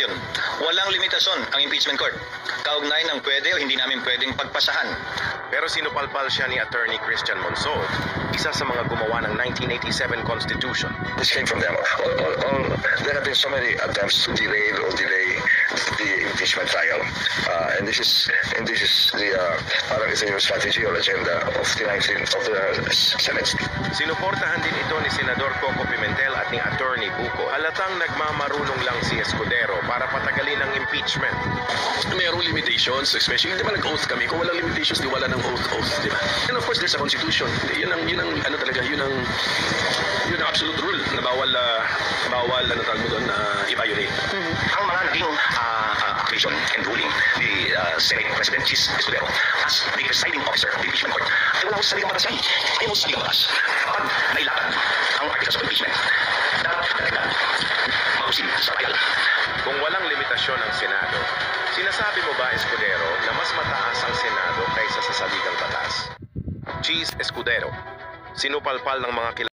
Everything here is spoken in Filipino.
question. Walang limitasyon ang impeachment court. Kaugnay ng pwede o hindi namin pwedeng pagpasahan. Pero sinupalpal siya ni Attorney Christian Monsod, isa sa mga gumawa ng 1987 Constitution. This came from them. There have been so many attempts to derail or delay the impeachment trial, and this is the parang ito yung strategy or agenda of the Senate. Sinuportahan din ito ni Senador Coco Pimentel at ni Attorney Buko. Halatang nagmamarunong lang si Escudero para patagalin ang impeachment. Mayroong limitations, especially, di ba nag-oath kami? Kung walang limitations, di wala ng oath, di ba? And of course, there's a constitution. Yun ang absolute rule na bawal ano tawag mo doon, i-violate. Ang mga naging action and ruling ni Senate President Chis Escudero as the presiding officer of the impeachment court ay wala ko sa saligang batas yan. Ayaw mo sa saligang batas. Kapag nailapan ang articles of impeachment, dapat katilan magusin sa trial. Kung walang limitasyon ang Senado, sinasabi mo ba, Escudero, na mas mataas ang Senado kaysa sa saligang batas? Chis Escudero, sinupalpal ng mga